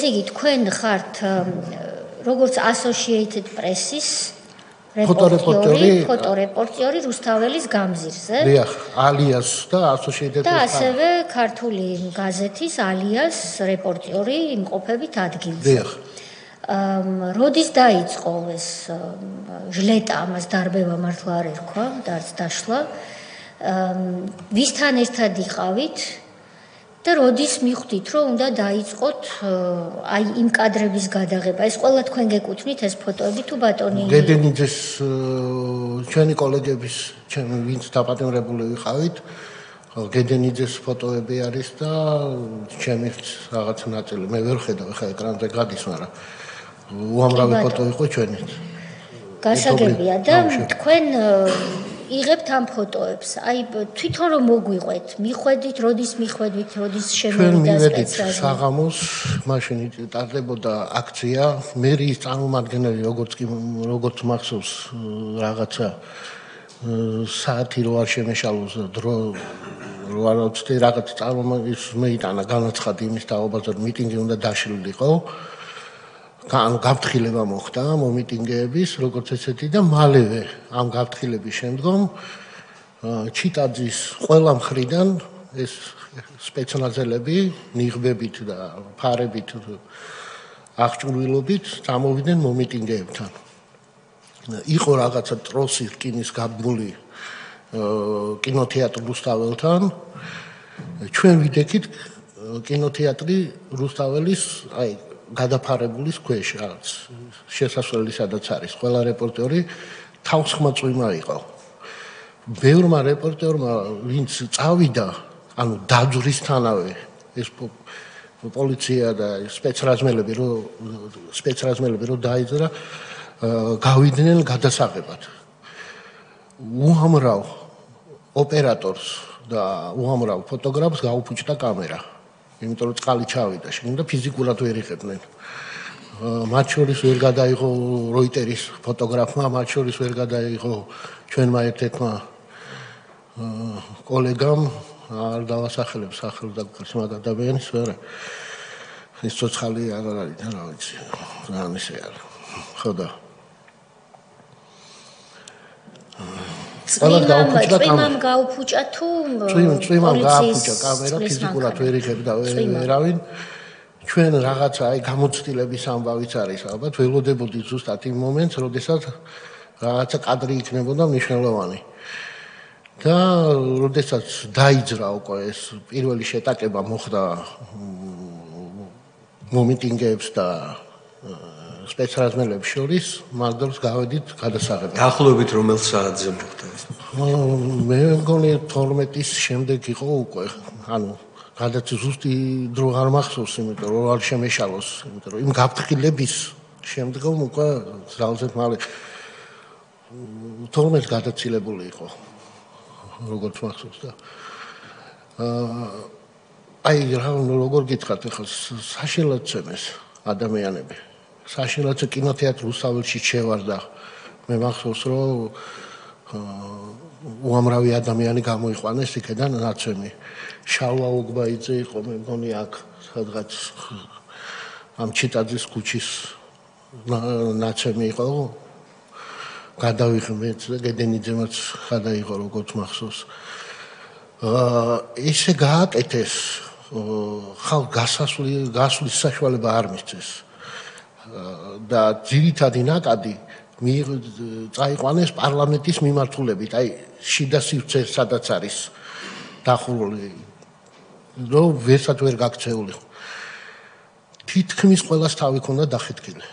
ესე იგი თქვენ ხართ როგორც Associated Press-ის ფოტორეპორტიორი რუსთაველის გამზირზე. დიახ, ალიას და Associated Press. და ასევე ქართული გაზეთის ალიას რეპორტიორი იმყოფებით ადგილზე. დიახ. როდის დაიწყო ეს ჟლეტა, ამას დარბევა მართლა არ ერქვა, და არც დაშლა. ვისთან ერთად იყავით და როდის მიხვდით, რომ უნდა დაიწყოთ აი იმ კადრების გადაღება. ეს ყველა თქვენ გეკუთვნით ეს ფოტოები თუ ბატონი? გედენიძეს ჩვენი კოლეგების, ვინც დაპატიმრებული ვიყავით, გედენიძეს ფოტოები არის და ჩემი რაღაც ნაწილი. მე ვერ ხედავ ხა ეკრანზე გადის, მაგრამ უამრავი ფოტო იყო ჩვენი. გასაგებია და თქვენ იღებთ ამ ფოტოებს. აი თვითონ რომ მოგვიყვეთ, მიხვედით, როდის მიხვედით, როდის შემოვიდა სპეციალისტი. საღამოს მაშინ ტარდებოდა აქცია, მერიის წარმომადგენელი როგორც მახსოვს რაღაცა საათი რო არ შემეშალოს დრო რო არ ვწდე რაღაც წარმომადგენლის მეიტანა განაცხადი იმის თაობაზე რომ მიტინგი უნდა დაშლილიყო. გაფრთხილება მოხდა მომიტინგეების, როგორც ესეთი და მალევე ამ გაფრთხილების შემდგომ ჩიტაძის ყველა მხრიდან ეს სპეცნაზელები ნიღბებით და ფარებით აღჭურვილობით წამოვიდნენ მომიტინგეებთან. იყო რაღაცა ტროსი რკინის გაბმული კინოთეატრ რუსთაველთან. ჩვენ ვიდექით კინოთეატრი რუსთაველის აი გადაფარებულის ქვეშ რაღაც შესასვლელი სადაც არის. ყველა რეპორტიორი თავსხმაწვიმა იყო. ბევრმა რეპორტიორმა ვინც წავიდა, ანუ დაძვრისთანავე ეს პოლიცია და სპეცრაზმელები რო დაიძრა, გავიდნენ გადასაღებად. უამრავ ოპერატორს და უამრავ ფოტოგრაფს გაუფუჭდა კამერა. იმიტომ რომ წყალი ჩავიდა, შეგინდა ფიზიკურად ვერ იღებდნენ. მათ შორის ვერ გადაიღო როიტერის ფოტოგრაფმა, მათ შორის ვერ გადაიღო ჩვენმა ერთ-ერთმა კოლეგამ, არ დავასახელებ სახელს და მაგ ადამიანის, მაგრამ ის ცოცხალი არ არის და რა ვიცი, ძალიან ისე არის. ხო და წვიმამ გაუფუჭა თუ წვიმამ გააფუჭა კამერა, ფიზიკურად ვერ იღებდა ვერავინ. ჩვენ რაღაცა აი გამოცდილების ამბავიც არის, ალბათ ველოდებოდით ზუსტად იმ მომენტს, როდესაც რაღაცა კადრი იქნებოდა მნიშვნელოვანი. და როდესაც დაიძრა უკვე ეს პირველი შეტაკება მოხდა მომიტინგეებს და სპეცრაზმელებს შორის, მაგდროს გავედით გადასაღებად. დაახლოებით რომელ საათზე მოხდა ეს? მე მგონი 12-ის შემდეგ იყო უკვე, ანუ გადაც ზუსტი დრო არ მახსოვს, იმიტომ რომ არ შემეშალოს, იმიტომ რომ იმ გაფრთხილების შემდგომ უკვე ძალზედ მალე 12-ს გადაცილებული იყო, როგორც მახსოვს და აი რა როგორ გითხრათ ახლა საშინლად ადამიანები საშინლად კინოთეატრ რუსთაველში შევარდა. მე მახსოვს რომ უამრავი ადამიანი გამოიყვანეს იქიდან ნაცემი. შალვა ოგბაიძე იყო, მე მგონი აქ სადღაც ამ ჩიტაძის ქუჩის ნაცემი იყო. გადავიღმეთ და გედენიძემაც გადაიღო, როგორც მახსოვს. ესე გააკეთეს, ხალხ გასვლის საშუალება არ მისცეს. და ძირითადი ნაკადი წაიყვანეს პარლამენტის მიმართულებით, აი შიდა სივრცე სადაც არის დახურული, რომ ვერცად ვერ გაქცეული. თითქმის ყველას თავი ქონდა დახეთქილი.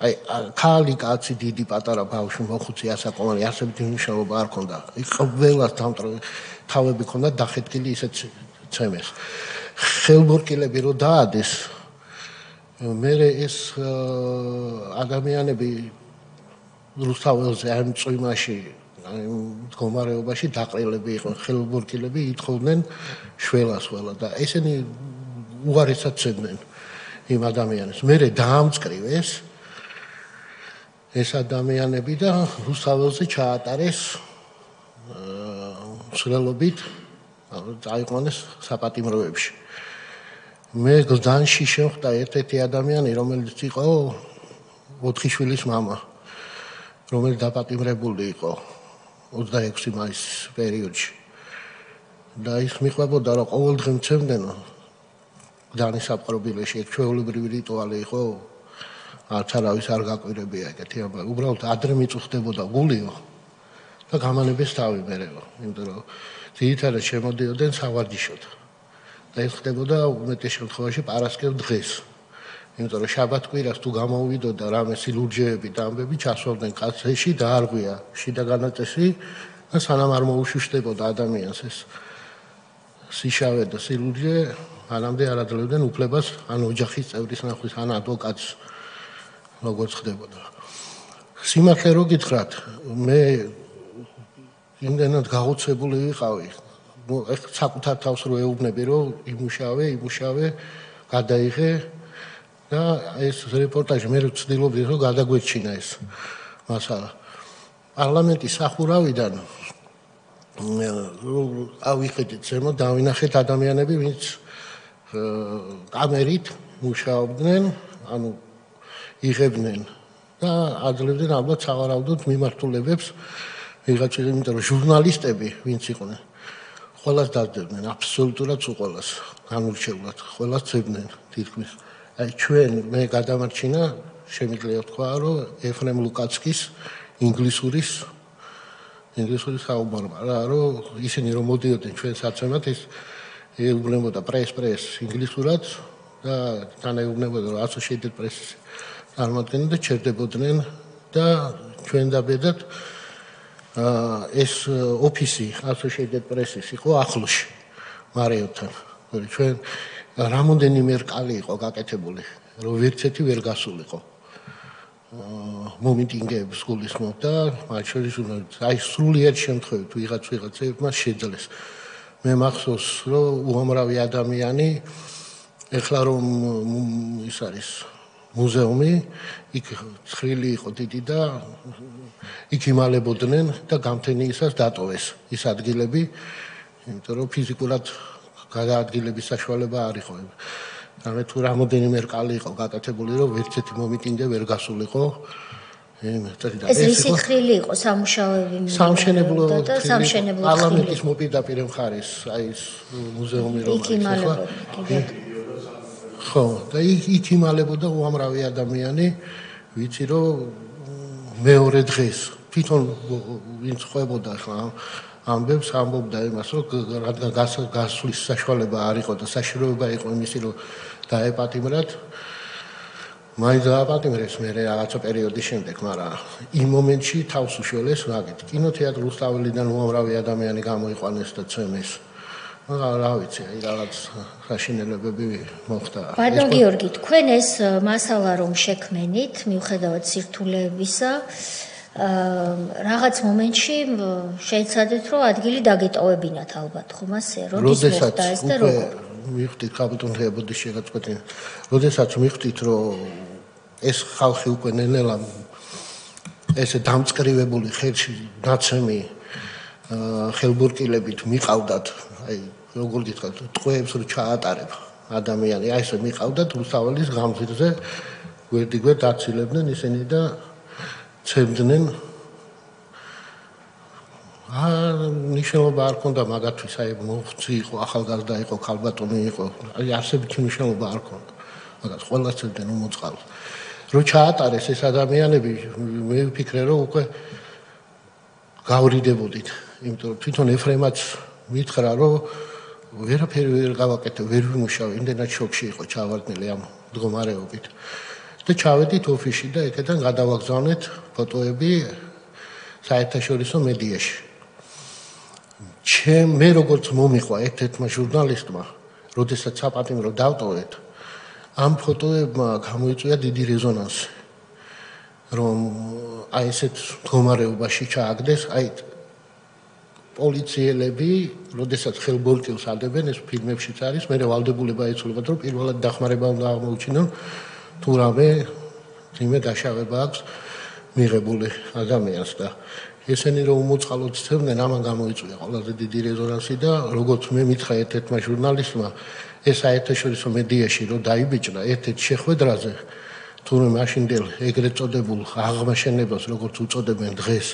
აი ქალი, კაცი, დიდი, პატარა, ბავშვი, მოხუცი, ასაკოვანი, არსებითი მნიშვნელობა არ ქონდა. ყველას თავები ქონდა დახეთქილი ისეთ ცემეს. ხელბორკილები რო დაადეს, მე ეს ადამიანები რუსთაველზე ამ წვიმაში, ამ მდგომარეობაში დაყრილები იყვნენ, ხელბორკილები ითხოვდნენ შველას ყველა და ესენი უარესად ცემდნენ იმ ადამიანებს. მე დაამწყრივეს ეს ადამიანები და რუსთაველზე ჩაატარეს მსვლელობით, წაიყვანეს საპატიმროებში. მე გზანში შეხვდა ერთ-ერთი ადამიანი, რომელიც იყო 4 შვილის მამა, რომელიც დაპატიმრებული იყო 26 მაისის პერიოდში. და ის მიყვებოდა, რომ ყოველ დღე მცემდნენ გზანის საპყრობილეში, ჩვეულებრივი რიტუალი იყო, არც არავის არ გაკვირებია ეგეთი ამბავი. უბრალოდ ადრე მიწუხდებოდა გულიო და გამანების თავი მერეო, იმიტომ რომ ძირითადად შემოდიოდნენ სავარჯიშოდ. და ეს ხდებოდა უმეტეს შემთხვევაში პარასკევ დღეს. იმიტომ რომ შაბათ-კვირას თუ გამოვიდოდა რამე სილურჯეები და ამბები ჩასვავდნენ კაცეში და არღვია შიდა განაწესი და სანამ არ მოუშუშდებოდა ადამიანს ეს სიშავე და სილურჯე, არამდე არ აძლევდნენ უფლებას ან ოჯახის წევრის ნახვის, ან ადვოკატს, როგორც ხდებოდა. სიმართლე რო გითხრათ, მე იმდენად გაოცებული ვიყავი, საკუთარ თავს რო ეუბნები, რომ იმუშავე, გადაიღე და ეს რეპორტაჟი მე ვცდილობდი, რომ გადაგვეჩინა ეს მასალა. პარლამენტის სახურავიდან ავიხედით ზემოთ, დავინახეთ ადამიანები, ვინც კამერით მუშაობდნენ, ანუ იღებდნენ და აძლევდნენ ალბათ სავარაუდოდ მიმართულებებს ვიღაცა, იმიტომ რომ ჟურნალისტები, ვინც იყვნენ, ყველას დაძებდნენ, აბსოლუტურად ყველას, განურჩევლად, ყველას ძებდნენ თითქმის. აი ჩვენ მე გადამარჩინა, შემიძლია ვთქვა, რომ ეფრემ ლუკაცკის ინგლისურის საუბარმა რა, რომ ისინი რომ მოდიოდნენ ჩვენ საცემად, ის ეუბნებოდა პრეს ინგლისურად და თან ეუბნებოდა რომ Associated Press-ის წარმოადგენენ და ჩერდებოდნენ და ჩვენ დაბედად ეს ოფისი Associated Press-ის იყო ახლოში მარიოთან. ჩვენ რამოდენიმე რკალი იყო გაკეთებული, რომ ვერცეთი ვერ გასულიყო. მომიტინგეებს გულისხმობდა, მათ შორის აი სრულიად შემთხვევით ვიღაცებმა შეძლეს. მე მახსოვს, რომ უამრავი ადამიანი, ეხლა რომ ის არის მუზეუმი, იქ ცხრილი იყო დიდი და იქ იმალებოდნენ და გამთენიისას დატოვეს ის ადგილები, იმიტომ რომ ფიზიკურად გადაადგილების საშუალება არ იყო. ანუ თუ რამოდენიმე რკალი იყო გაკეთებული, რომ ვერცეთი მომიტინგე ვერ გასულიყო. ეს რისი ცხრილი იყო სამუშაოები სამშენებლო და სამშენებლო პარლამენტის მოპირდაპირ მხარეს, აი ეს მუზეუმი რომელიც იქ ხო, და იქ იმალებოდა უამრავი ადამიანი, ვიცი რომ მეორე დღეს თვითონ ვინც ხვებოდა ახლა ამბებს ამბობდა იმას, რომ რადგან გასვლის საშუალება არ იყო და საშუალება იყო იმისი, რომ დაეპატიმრათ, მაინც დააპატიმრეს მე რაღაცა პერიოდის შემდეგ, მაგრამ იმ მომენტში თავს უშველეს ვაგეთ. კინოთეატრ რუსთაველიდან უამრავი ადამიანი გამოიყვანეს და ცემეს. რა ვიცი, აი რაღაც საშინელებები მოხდა. ბატონ გიორგი, თქვენ ეს მასალა რომ შექმენით, მიუხედავად სირთულეებისა, რაღაც მომენტში შეეცადეთ, რომ ადგილი დაგეტოვებინათ ალბათ, ხომ ასე, როდის მოხდა ეს და როგორ? მივხვდით კაპიტონია ბოდის შეგაწყვეტინა. როდესაც მივხვდით, რომ ეს ხალხი უკვე ნელ-ნელა ესე დამწკრივებული ხელში ნაცემი ხელბურკილებით მიყავდათ, აი როგორ გითხრათ, ტყვეებს რო ჩაატარებ ადამიანი, აი ესე მიყავდათ რუსთაველის გამზირზე, გვერდიგვერდ აცილებდნენ ისინი და ცემდნენ. ნიშნულობა არ ქონდა მაგათთვის, აი მოხცი იყო, ახალგაზრდა იყო, ქალბატონი იყო, აი არსებითი ნიშნულობა არ ქონდა. მაგას ყველას ცემდნენ უმოწყალს. რო ჩაატარეს ეს ადამიანები, მე ვფიქრე, რომ უკვე გავრიდებოდით, იმიტომ რომ თვითონ ეფრემაც მითხრა, რომ ვერაფერი ვერ გავაკეთებ, ვერ ვიმუშავე, იმდენად შოკში იყო ჩავარდნილი ამ მდგომარეობით. და ჩავედით ოფისში და ეკედან გადავაგზავნეთ ფოტოები საერთაშორისო მედიაში. მე როგორც მომიყვა ერთ-ერთმა ჟურნალისტმა, როდესაც საპატიმრო დავტოვეთ, ამ ფოტოებმა გამოიწვია დიდი რეზონანსი, რომ აი ესეთ მდგომარეობაში ჩააგდეს, აი პოლიციელები, როდესაც ხელბორტილს ადებენ, ეს ფილმებშიც არის, მე ვალდებულება ეცოლებათ, რომ პირველად დახმარება უნდა აღმოუჩინონ, თუ რამე დაშავება აქვს მიღებული ადამიანს და ესენი რომ უმოწყალოდ ცდებდნენ, ამან გამოიწვია ყველაზე დიდი რეზონანსი და როგორც მე მითხრა ერთ-ერთმა ჟურნალისტმა, ეს საერთაშორისო მედიაში რომ დაიბეჭდა ერთ-ერთ შეხვედრაზე, თუმცა მაშინდელ ეგრეთ წოდებულ აღმაშენებას, როგორც უწოდებენ დღეს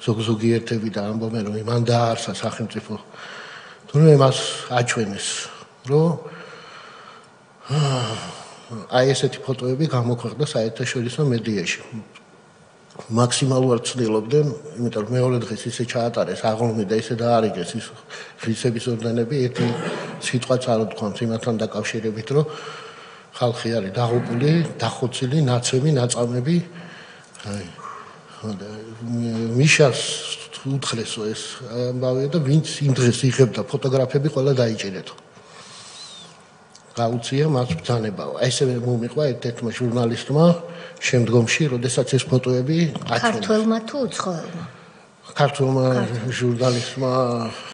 ზოგიერთები და ამბობენ, რომ მან დააარსა სახელმწიფო. თუმცა მას აჩვენეს, რომ აი ესეთი ფოტოები გამოქვეყნდა საერთაშორისო მედიაში. მაქსიმალურად ცდილობდნენ, იმიტომ რომ მეორე დღეს ისე ჩაატარეს აღლუმი და ისე დაარიგეს ის ღირსების ორდენები, ერთი სიტყვაც არ უთქვამს იმათთან დაკავშირებით, რომ ხალხი არის დაღუპული, დახოცილი, ნაცემი, ნაწამები. აი მიშას უთხრესო ეს ამბავია და ვინც იმ დღეს იღებდა ფოტოგრაფები, ყველა დაიჭირეთო. გაუწია მას ბრძანებაო. ესე მომიყვა ერთ-ერთმა ჟურნალისტმა შემდგომში, როდესაც ეს ფოტოები აჩვენეს. ქართველმა თუ უცხოელმა? ქართველმა ჟურნალისტმა